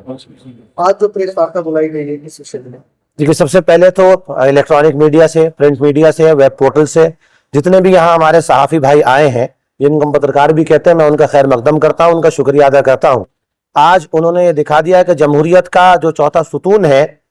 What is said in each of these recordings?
आज जो प्रेस वार्ता बुलाई गई है किस विषय में? देखिए, सबसे पहले तो इलेक्ट्रॉनिक मीडिया से, प्रिंट मीडिया से, वेब पोर्टल से जितने भी यहाँ हमारे सहाफी भाई आए हैं, जिनको हम पत्रकार भी कहते हैं, मैं उनका खैर मकदम करता हूँ, उनका शुक्रिया अदा करता हूँ। आज उन्होंने ये दिखा दिया कि जमहूरियत का जो चौथा सुतून है,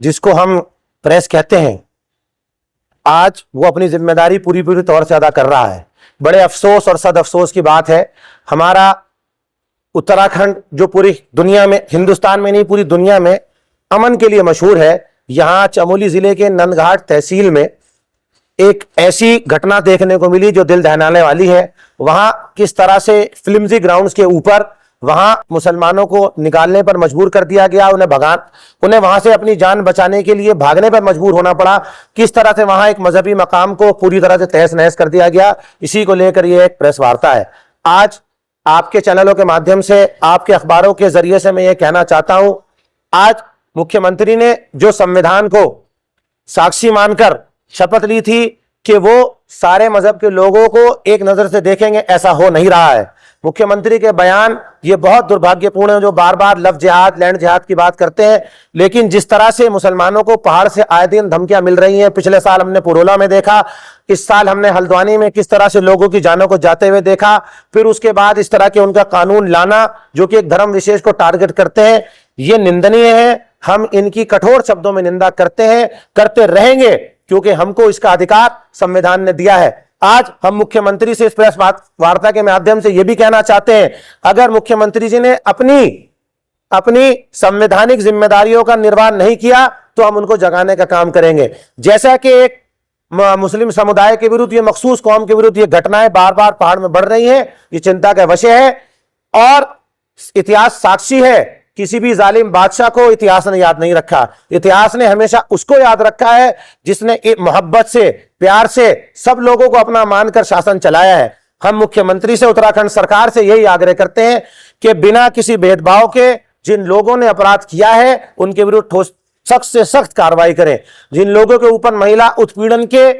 जिसको हम प्रेस कहते हैं, आज वो अपनी जिम्मेदारी पूरी पूरी तौर से अदा कर रहा है। बड़े अफसोस और सद अफसोस की बात है, हमारा उत्तराखंड जो पूरी दुनिया में, हिंदुस्तान में नहीं पूरी दुनिया में अमन के लिए मशहूर है, यहाँ चमोली जिले के नंदघाट तहसील में एक ऐसी घटना देखने को मिली जो दिल दहलाने वाली है। वहां किस तरह से फ्लिम्जी ग्राउंड्स के ऊपर वहां मुसलमानों को निकालने पर मजबूर कर दिया गया, उन्हें वहां से अपनी जान बचाने के लिए भागने पर मजबूर होना पड़ा। किस तरह से वहां एक मजहबी मकाम को पूरी तरह से तहस नहस कर दिया गया, इसी को लेकर यह एक प्रेस वार्ता है। आज आपके चैनलों के माध्यम से, आपके अखबारों के जरिए से मैं ये कहना चाहता हूं, आज मुख्यमंत्री ने जो संविधान को साक्षी मानकर शपथ ली थी कि वो सारे मजहब के लोगों को एक नजर से देखेंगे, ऐसा हो नहीं रहा है। मुख्यमंत्री के बयान ये बहुत दुर्भाग्यपूर्ण है, जो बार बार लव जिहाद, लैंड जिहाद की बात करते हैं, लेकिन जिस तरह से मुसलमानों को पहाड़ से आए दिन धमकियां मिल रही हैं, पिछले साल हमने पुरोला में देखा, इस साल हमने हल्द्वानी में किस तरह से लोगों की जानों को जाते हुए देखा, फिर उसके बाद इस तरह के उनका कानून लाना जो कि एक धर्म विशेष को टारगेट करते हैं, ये निंदनीय है। हम इनकी कठोर शब्दों में निंदा करते हैं, करते रहेंगे, क्योंकि हमको इसका अधिकार संविधान ने दिया है। आज हम मुख्यमंत्री से इस प्रेस वार्ता के माध्यम से यह भी कहना चाहते हैं, अगर मुख्यमंत्री जी ने अपनी संवैधानिक जिम्मेदारियों का निर्वहन नहीं किया तो हम उनको जगाने का काम करेंगे। जैसा कि एक मुस्लिम समुदाय के विरुद्ध, ये मखसूस कौम के विरुद्ध ये घटनाएं बार बार पहाड़ में बढ़ रही हैं, ये चिंता का विषय है और इतिहास साक्षी है, किसी भी जालिम बादशाह को इतिहास ने याद नहीं रखा। इतिहास ने हमेशा उसको याद रखा है जिसने मोहब्बत से, प्यार से सब लोगों को अपना मानकर शासन चलाया है। हम मुख्यमंत्री से, उत्तराखंड सरकार से यही आग्रह करते हैं कि बिना किसी भेदभाव के जिन लोगों ने अपराध किया है उनके विरुद्ध ठोस सख्त से सख्त कार्रवाई करें। जिन लोगों के ऊपर महिला उत्पीड़न के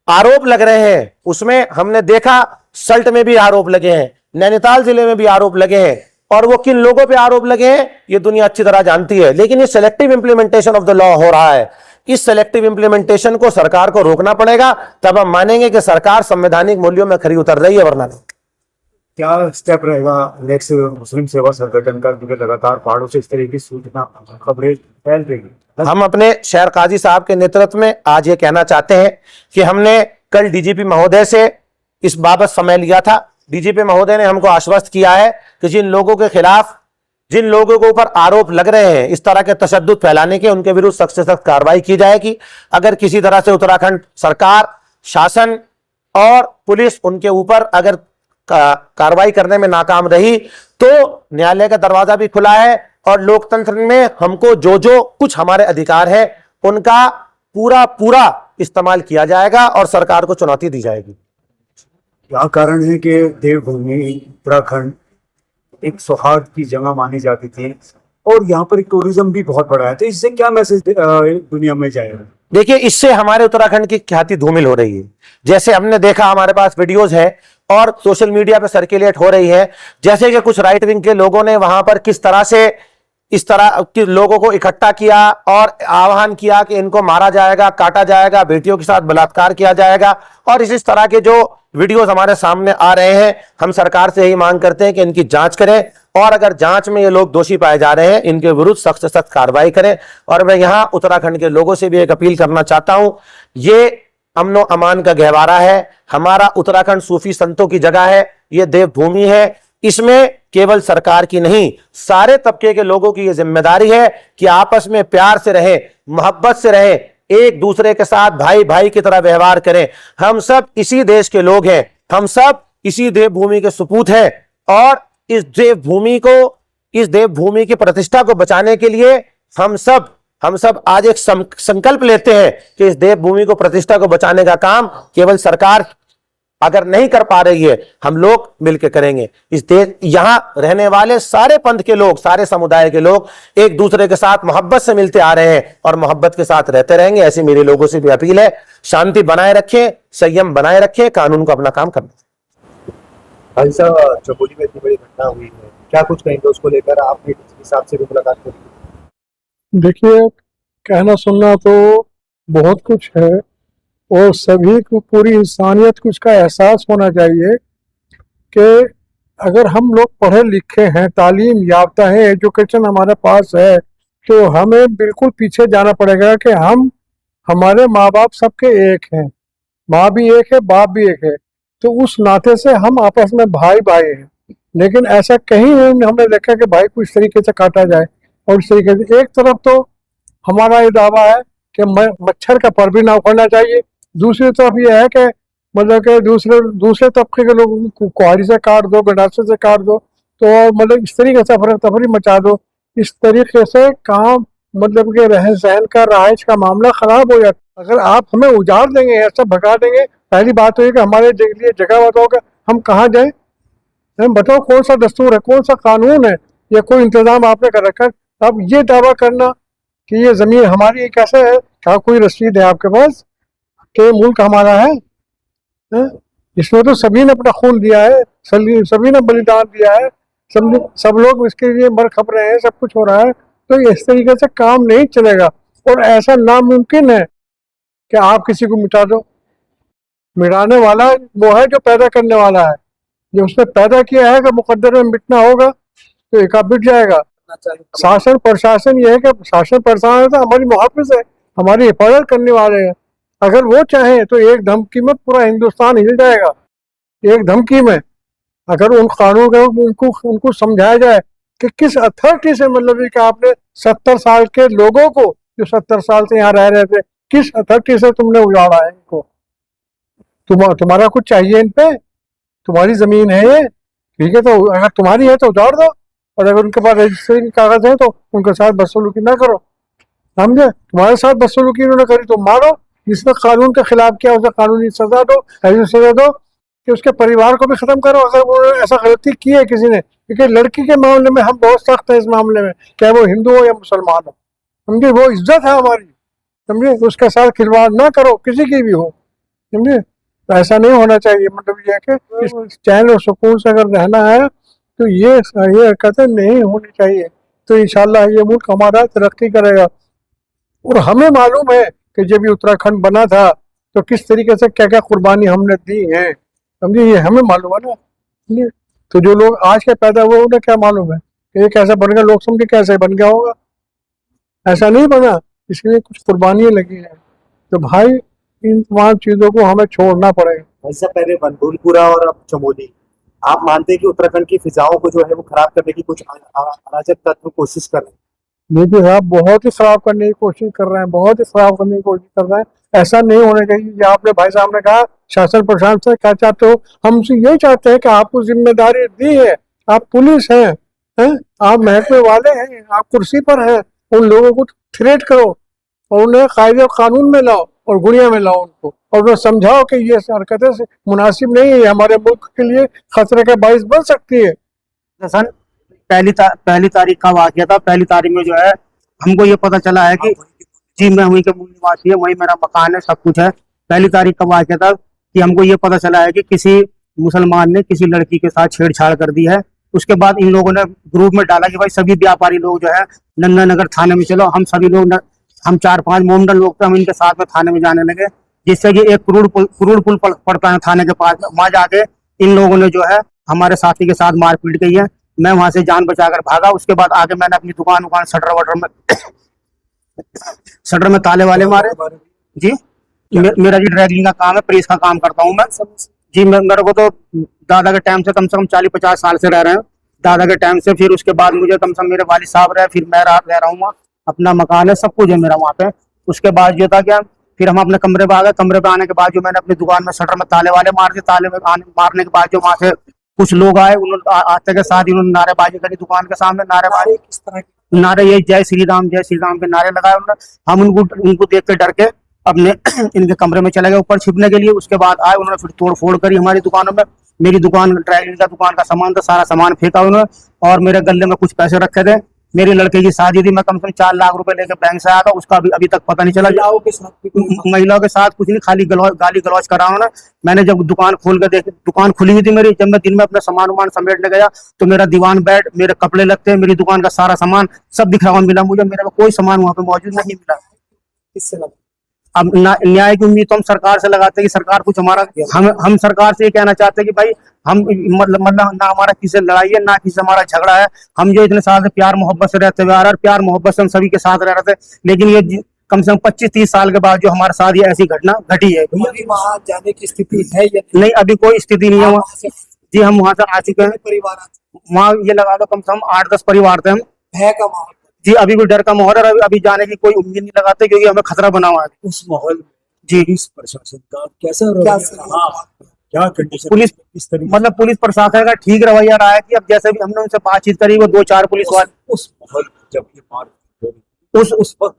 आरोप लग रहे हैं, उसमें हमने देखा सल्ट में भी आरोप लगे हैं, नैनीताल जिले में भी आरोप लगे हैं, और वो किन लोगों पे आरोप लगे हैं ये दुनिया अच्छी तरह जानती है। लेकिन ये selective implementation of the law हो रहा है, इस सिलेक्टिव इंप्लीमेंटेशन को सरकार को रोकना पड़ेगा, तब हम मानेंगे कि सरकार संवैधानिक मूल्यों में खरी उतर रही है, वरना नहीं। क्या स्टेप रहेगा नेक्स्ट मुस्लिम सेवा संगठन का, क्योंकि लगातार पहाड़ों से इस तरह की सूचना खबरें फैल रही है? हम अपने शहर काजी साहब के नेतृत्व में आज ये कहना चाहते हैं कि हमने कल डीजीपी महोदय से इस बाबत समय लिया था। डीजीपी महोदय ने हमको आश्वस्त किया है कि जिन लोगों के खिलाफ, जिन लोगों के ऊपर आरोप लग रहे हैं इस तरह के तशद्दुद फैलाने के, उनके विरुद्ध सख्त से सख्त कार्रवाई की जाएगी। अगर किसी तरह से उत्तराखंड सरकार, शासन और पुलिस उनके ऊपर अगर कार्रवाई करने में नाकाम रही तो न्यायालय का दरवाजा भी खुला है, और लोकतंत्र में हमको जो कुछ हमारे अधिकार है उनका पूरा इस्तेमाल किया जाएगा और सरकार को चुनौती दी जाएगी। क्या कारण है कि देवभूमि उत्तराखंड एक सौहार्द की जगह मानी जाती थी और यहाँ पर टूरिज्म भी बहुत बड़ा है, तो इससे क्या मैसेज दुनिया में जाएगा? देखिए, इससे हमारे उत्तराखंड की ख्याति धूमिल हो रही है। जैसे हमने देखा, हमारे पास वीडियोस है और सोशल मीडिया पे सर्कुलेट हो रही है, जैसे कि कुछ राइट विंग के लोगों ने वहां पर किस तरह से इस तरह के लोगों को इकट्ठा किया और आह्वान किया कि इनको मारा जाएगा, काटा जाएगा, बेटियों के साथ बलात्कार किया जाएगा, और इस तरह के जो वीडियोस हमारे सामने आ रहे हैं, हम सरकार से यही मांग करते हैं कि इनकी जांच करें, और अगर जांच में ये लोग दोषी पाए जा रहे हैं इनके विरुद्ध सख्त से सख्त कार्रवाई करें। और मैं यहां उत्तराखंड के लोगों से भी एक अपील करना चाहता हूं, ये अमनो अमान का गहवारा है, हमारा उत्तराखंड सूफी संतों की जगह है, ये देवभूमि है, इसमें केवल सरकार की नहीं सारे तबके के लोगों की यह जिम्मेदारी है कि आपस में प्यार से रहे, मोहब्बत से रहे, एक दूसरे के साथ भाई भाई की तरह व्यवहार करें। हम सब इसी देश के लोग हैं, हम सब इसी देवभूमि के सपूत हैं, और इस देवभूमि की प्रतिष्ठा को बचाने के लिए हम सब आज एक संकल्प लेते हैं कि इस देवभूमि को, प्रतिष्ठा को बचाने का काम केवल सरकार अगर नहीं कर पा रही है, हम लोग मिलकर करेंगे। इस देश, यहां रहने वाले सारे पंथ के लोग, सारे समुदाय के लोग एक दूसरे के साथ मोहब्बत से मिलते आ रहे हैं और मोहब्बत के साथ रहते रहेंगे। ऐसी मेरे लोगों से भी अपील है, शांति बनाए रखें, संयम बनाए रखें, कानून को अपना काम करना। भाई साहब, चमोली में इतनी बड़ी घटना हुई है, क्या कुछ कहेंगे उसको लेकर? आपने किस हिसाब से भी मुलाकात करी? देखिए, कहना सुनना तो बहुत कुछ है, और सभी को, पूरी इंसानियत को इसका एहसास होना चाहिए कि अगर हम लोग पढ़े लिखे हैं, तालीम याफ्ता है, एजुकेशन हमारे पास है, तो हमें बिल्कुल पीछे जाना पड़ेगा कि हम, हमारे माँ बाप सबके एक हैं, माँ भी एक है, बाप भी एक है, तो उस नाते से हम आपस में भाई भाई हैं। लेकिन ऐसा कहीं नहीं हमने देखा कि भाई को इस तरीके से काटा जाए। और इस तरीके से एक तरफ तो हमारा ये दावा है कि मच्छर का पर भी ना उखड़ना चाहिए, दूसरी तरफ ये है कि मतलब कि दूसरे दूसरे तबके के लोगों को कुहाड़ी से काट दो, गंडासे से काट दो, तो मतलब इस तरीके से अफरा तफरी मचा दो। इस तरीके से काम, मतलब कि रहन सहन का, रहायश का मामला खराब हो जाता। अगर आप हमें उजाड़ देंगे, ऐसा भगा देंगे, पहली बात तो ये कि हमारे लिए जगह बताओगे, हम कहाँ जाएं? हम बताओ कौन सा दस्तूर है, कौन सा कानून है, या कोई इंतजाम आपने कर रखा है? अब ये दावा करना कि ये जमीन हमारी है, कैसे है? क्या कोई रसीद है आपके पास कि मुल्क हमारा है? हैं? इसमें तो सभी ने अपना खून दिया है, सभी ने बलिदान दिया है, सब लोग इसके लिए मर खप रहे हैं, सब कुछ हो रहा है। तो इस तरीके से काम नहीं चलेगा, और ऐसा नामुमकिन है कि आप किसी को मिटा दो। मिटाने वाला वो है जो पैदा करने वाला है, जो उसने पैदा किया है कि मुकद्दर में मिटना होगा तो एक मिट जाएगा। शासन प्रशासन ये है कि शासन प्रशासन तो हमारी मुहाफिज है, हमारी हिफाजत करने वाले हैं। अगर वो चाहें तो एक धमकी में पूरा हिंदुस्तान हिल जाएगा, एक धमकी में। अगर उन कानून को उनको समझाया जाए कि किस अथॉरिटी से, मतलब कि आपने 70 साल के लोगों को, जो 70 साल से यहाँ रह रहे थे, किस अथॉरिटी से तुमने उजाड़ा है इनको? तुम्हारा कुछ चाहिए इन पे? तुम्हारी जमीन है ये, ठीक है, तो अगर तुम्हारी है तो उजाड़ दो, और अगर उनके पास रजिस्ट्रेशन के कागज है तो उनके साथ बदसलूकी ना करो। समझे? तुम्हारे साथ बदसलूकी उन्होंने करी तो मारो, जिसने कानून के खिलाफ किया उसे कानूनी सजा दो, ऐसी सजा दो कि उसके परिवार को भी खत्म करो अगर उन्होंने ऐसा गलती की है किसी ने। क्योंकि लड़की के मामले में हम बहुत सख्त है इस मामले में, चाहे वो हिंदू हो या मुसलमान हो। समझे? वो इज्जत है हमारी, समझे? उसके साथ खिलवाड़ ना करो, किसी की भी हो, समझे? तो ऐसा नहीं होना चाहिए। मतलब ये है कि इस चैन और सुकून से अगर रहना है तो ये हरकतें नहीं होनी चाहिए, तो इंशाल्लाह ये मुल्क हमारा तरक्की करेगा। और हमें मालूम है कि जब ये उत्तराखंड बना था तो किस तरीके से क्या क्या कुर्बानी हमने दी है, समझे? ये हमें मालूम है ना, समझे? तो जो लोग आज के पैदा हुए उन्हें क्या मालूम है कि ये कैसे बन गया, लोग समझे कैसे बन गया होगा। ऐसा नहीं बना, इसलिए कुछ कुर्बानियां लगी हैं। तो भाई इन तमाम चीजों को हमें छोड़ना पड़ेगा। इससे पहले बनभूलपुरा और अब चमोली, आप मानते हैं कि उत्तराखंड की फिजाओं को जो है वो खराब करने की कुछ अराजक तत्व कोशिश कर रहे हैं? देखिए साहब, बहुत ही खराब करने की कोशिश कर रहे हैं, बहुत ही खराब करने की कोशिश कर रहे हैं। ऐसा नहीं होना चाहिए। जो आपने भाई साहब ने कहा शासन प्रशासन से क्या चाहते हो, हमसे यही चाहते हैं कि आपको जिम्मेदारी दी है, आप पुलिस हैं, आप महकमे वाले हैं, आप कुर्सी पर हैं, उन लोगों को थ्रेट करो और उन्हें कायदे और कानून में लाओ और गुड़िया में लाओ उनको, और उन्हें समझाओ कि ये हरकतें से मुनासिब नहीं है, हमारे मुल्क के लिए खतरे का बाइस बन सकती है। सन पहली तारीख का वाकया था। पहली तारीख में जो है हमको ये पता चला है कि जी मैं वहीं के मूल निवासी है, वहीं मेरा मकान है, सब कुछ है। पहली तारीख का वाकया था कि हमको ये पता चला है कि किसी मुसलमान ने किसी लड़की के साथ छेड़छाड़ कर दी है। उसके बाद इन लोगों ने ग्रुप में डाला कि भाई सभी व्यापारी लोग जो है नंदा थाने में चलो। हम सभी लोग हम 4-5 मोमडन लोग थे, हम इनके साथ में थाने में जाने लगे, जिससे कि एक करोड़ पुल पड़ता है थाने के पास में। वहां जाके इन लोगों ने जो है हमारे साथी के साथ मारपीट की है। मैं वहां से जान बचाकर भागा। उसके बाद आके मैंने अपनी दुकान शटर में ताले वाले मारे। जी मेरा जी ड्राइविंग का काम है, प्रेस का काम करता हूँ मैं जी। मेरे को तो दादा के टाइम से कम 40-50 साल से रह रहे हैं, दादा के टाइम से। फिर उसके बाद मुझे कम से कम मेरे वालिद साहब रहे, फिर मैं रह रहा हूँ वहाँ, अपना मकान है, सब कुछ है मेरा वहाँ पे। उसके बाद जो था क्या, फिर हम अपने कमरे पे आ गए। कमरे पे आने के बाद जो मैंने अपनी दुकान में शटर में ताले वाले मार दिए। ताले में मारने के बाद जो वहाँ से कुछ लोग आए, उन्होंने आते के साथ उन्होंने नारेबाजी करी दुकान के सामने। नारेबाजी किस तरह की? नारे यही जय श्री राम के नारे लगाए उन्होंने। हम उनको देख के डर के अपने इनके कमरे में चले गए ऊपर छिपने के लिए। उसके बाद आए उन्होंने, फिर तोड़ फोड़ करी हमारी दुकानों में। मेरी दुकान ड्राइविंग का दुकान का सामान था, सारा सामान फेंका उन्होंने, और मेरे गले में कुछ पैसे रखे थे मेरे लड़के की शादी थी, मैं कम से कम 4 लाख रुपए लेकर बैंक से आया था, उसका अभी तक पता नहीं चला। महिलाओं के साथ भी कोई महिलाओं के साथ कुछ नहीं, खाली गाली गलौज कर रहा हूँ ना। मैंने जब दुकान खोल कर देखी, दुकान खुली हुई थी मेरी, जब मैं दिन में अपना सामान वामान समेटने गया तो मेरा दीवान बेड, मेरे कपड़े लगते, मेरी दुकान का सारा सामान सब बिखरा मिला मुझे। मेरा कोई सामान वहां पे मौजूद नहीं मिला। किससे लगा? अब न्याय की उम्मीद तो हम सरकार से लगाते हैं कि सरकार कुछ हमारा, हम सरकार से ये कहना चाहते हैं कि भाई हम मतलब ना हमारा किसी से लड़ाई है, ना किसी से हमारा झगड़ा है। हम जो इतने साल से प्यार मोहब्बत से रहते हुए आ रहे हैं, प्यार मोहब्बत से हम सभी के साथ रह रहे थे, लेकिन ये कम से कम 25-30 साल के बाद जो हमारे साथ ये ऐसी घटना घटी है। अभी वहाँ जाने की स्थिति है या नहीं, अभी कोई स्थिति नहीं है वहाँ। जी हम वहाँ से आ चुके हैं। परिवार वहाँ ये लगा लो कम से कम 8-10 परिवार थे हम। भय का माहौल? जी अभी भी डर का माहौल है, अभी जाने की कोई उम्मीद नहीं लगाते क्योंकि हमें खतरा बना हुआ है। उस माहौल में जी पुलिस प्रशासन का कैसा रवैया रहा? क्या कंडीशन पुलिस इस तरीके मतलब पुलिस प्रशासन का ठीक रवैया रहा है कि अब जैसे भी हमने उनसे बातचीत करी, वो 2-4 पुलिस वाले उस माहौल में जब ये मार हो रही, उस वक्त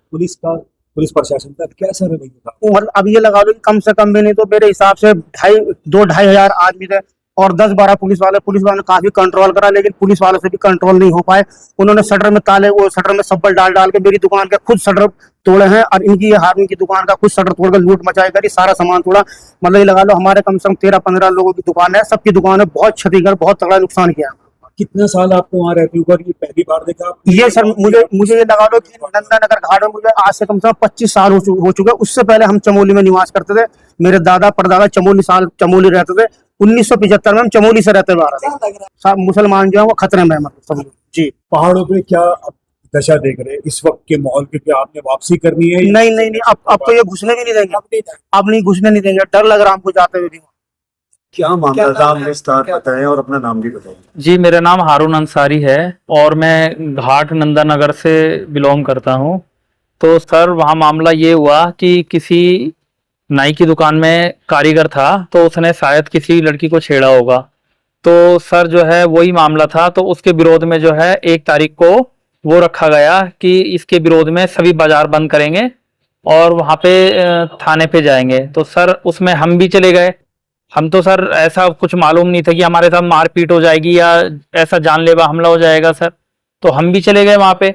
पुलिस प्रशासन का कैसा रवैया था? मतलब अब ये लगा लो कि कम से कम भी नहीं तो मेरे हिसाब से 2-2.5 हजार आदमी थे और 10-12 पुलिस वालों ने काफी कंट्रोल करा, लेकिन पुलिस वालों से भी कंट्रोल नहीं हो पाए। उन्होंने शटर में ताले, वो शटर में सब्बल डाल के मेरी दुकान के खुद शटर तोड़े हैं और इनकी हार्मी की दुकान का खुद शटर तोड़कर लूट मचाई करी, सारा सामान तोड़ा। मतलब ये लगा लो हमारे कम से कम 13-15 लोगों की दुकान है, सबकी दुकान है, बहुत क्षतिकर, बहुत तगड़ा नुकसान किया। कितना साल आपको वहाँ रहते हुए ये पहली बार देखा आपने? ये सर मुझे ये लगा लो कि नंदा नगर घाट में मुझे आज से कम से कम 25 साल हो चुके हैं। उससे पहले हम चमोली में निवास करते थे, मेरे दादा परदादा चमोली रहते थे। 1975 में हम चमोली से रहते हुए आ रहे थे। क्या लग रहा सब मुसलमान जो है वो खतरे में है, मतलब सब। जी पहाड़ों पे क्या अब दशा देख रहे हैं इस वक्त के माहौल पे? क्या आपने वापसी करनी है? नहीं, अब तो ये घुसने भी नहीं देंगे, अब नहीं घुसने नहीं देंगे, डर लग रहा हमको जाते हुए भी। क्या मामला था? आप विस्तार बताएं और अपना नाम भी बताएं। जी मेरा नाम हारून अंसारी है और मैं घाट नंदा नगर से बिलोंग करता हूँ। तो सर वहाँ मामला ये हुआ कि किसी नाई की दुकान में कारीगर था, तो उसने शायद किसी लड़की को छेड़ा होगा। तो सर जो है वही मामला था, तो उसके विरोध में जो है 1 तारीख को वो रखा गया कि इसके विरोध में सभी बाजार बंद करेंगे और वहाँ पे थाने पे जाएंगे। तो सर उसमें हम भी चले गए। हम तो सर ऐसा कुछ मालूम नहीं था कि हमारे साथ मारपीट हो जाएगी या ऐसा जानलेवा हमला हो जाएगा सर। तो हम भी चले गए वहाँ पे।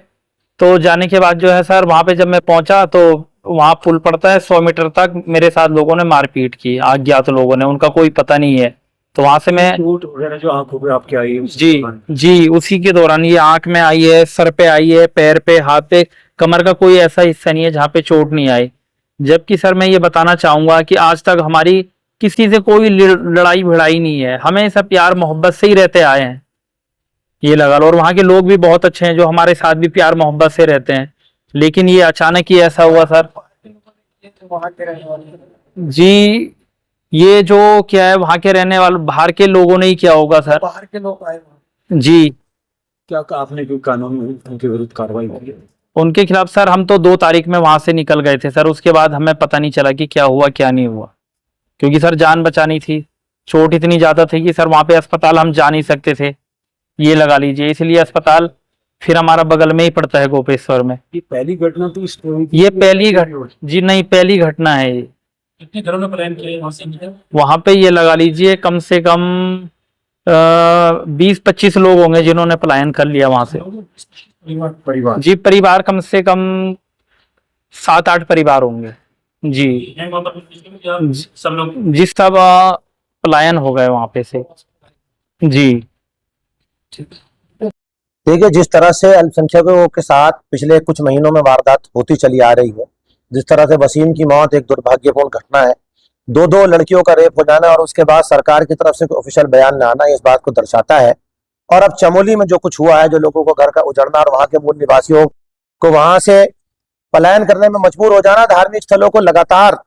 तो जाने के बाद जो है सर वहाँ पे जब मैं पहुंचा तो वहाँ पुल पड़ता है 100 मीटर तक, मेरे साथ लोगों ने मारपीट की, अज्ञात लोगों ने, उनका कोई पता नहीं है। तो वहां से मैं चोट वगैरह जो आंखों पे आपके आई है जी उसी के दौरान ये आंख में आई है, सर पे आई है, पैर पे, हाथ पे, कमर का कोई ऐसा हिस्सा नहीं है जहाँ पे चोट नहीं आई। जबकि सर मैं ये बताना चाहूंगा कि आज तक हमारी किसी से कोई लड़ाई भिड़ाई नहीं है, हमें सब प्यार मोहब्बत से ही रहते आए हैं, ये लगा लो। और वहाँ के लोग भी बहुत अच्छे हैं जो हमारे साथ भी प्यार मोहब्बत से रहते हैं। लेकिन ये अचानक ही ऐसा हुआ सर। जी ये जो क्या है वहाँ के रहने वाले बाहर के लोगों ने ही किया होगा सर। बाहर के लोग आए वहाँ? जी क्या आपने कोई कानून उनके विरुद्ध कार्रवाई की? उनके खिलाफ सर हम तो 2 तारीख में वहां से निकल गए थे सर। उसके बाद हमें पता नहीं चला कि क्या हुआ क्या नहीं हुआ, क्योंकि सर जान बचानी थी, चोट इतनी ज्यादा थी कि सर वहां पे अस्पताल हम जा नहीं सकते थे, ये लगा लीजिए। इसलिए अस्पताल फिर हमारा बगल में ही पड़ता है गोपेश्वर में। ये पहली घटना तो इस ये पहली घटना जी नहीं, पहली घटना है ये। कितने घरों ने प्लान किया वहां पे ये लगा लीजिए कम से कम 20-25 लोग होंगे जिन्होंने पलायन कर लिया वहां से। परिवार जी परिवार कम से कम 7-8 परिवार होंगे जी। सब लोग जी सब पलायन हो गए वहां पे से जी। देखिए जिस तरह से अल्पसंख्यकों के साथ पिछले कुछ महीनों में वारदात होती चली आ रही है, जिस तरह से वसीम की मौत एक दुर्भाग्यपूर्ण घटना है, 2 लड़कियों का रेप हो जाना और उसके बाद सरकार की तरफ से ऑफिशियल बयान न आना इस बात को दर्शाता है। और अब चमोली में जो कुछ हुआ है, जो लोगों को घर का उजड़ना और वहां के मूल निवासियों को वहां से पलायन करने में मजबूर हो जाना, धार्मिक स्थलों को लगातार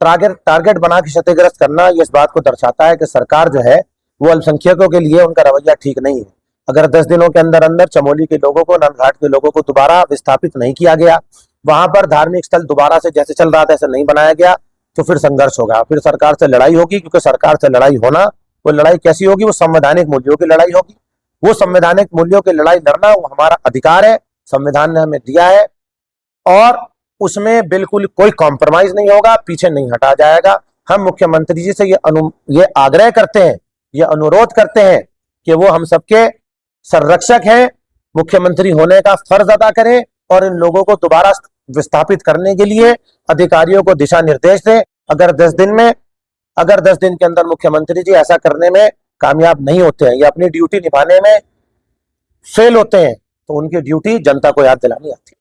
टारगेट बना के क्षतिग्रस्त करना, ये इस बात को दर्शाता है कि सरकार जो है वो अल्पसंख्यकों के लिए उनका रवैया ठीक नहीं है। अगर 10 दिनों के अंदर अंदर चमोली के लोगों को, नंदघाट के लोगों को दोबारा विस्थापित नहीं किया गया, वहां पर धार्मिक स्थल दोबारा से जैसे चल रहा था ऐसे नहीं बनाया गया, तो फिर संघर्ष होगा, फिर सरकार से लड़ाई होगी। क्योंकि सरकार से लड़ाई होना, वो लड़ाई कैसी होगी? वो संवैधानिक मूल्यों की लड़ाई होगी। वो संवैधानिक मूल्यों की लड़ाई लड़ना वो हमारा अधिकार है, संविधान ने हमें दिया है और उसमें बिल्कुल कोई कॉम्प्रोमाइज नहीं होगा, पीछे नहीं हटा जाएगा। हम मुख्यमंत्री जी से ये आग्रह करते हैं, ये अनुरोध करते हैं कि वो हम सबके संरक्षक हैं, मुख्यमंत्री होने का फर्ज अदा करें और इन लोगों को दोबारा विस्थापित करने के लिए अधिकारियों को दिशा निर्देश दें। अगर 10 दिन के अंदर मुख्यमंत्री जी ऐसा करने में कामयाब नहीं होते हैं या अपनी ड्यूटी निभाने में फेल होते हैं तो उनकी ड्यूटी जनता को याद दिलानी आती है।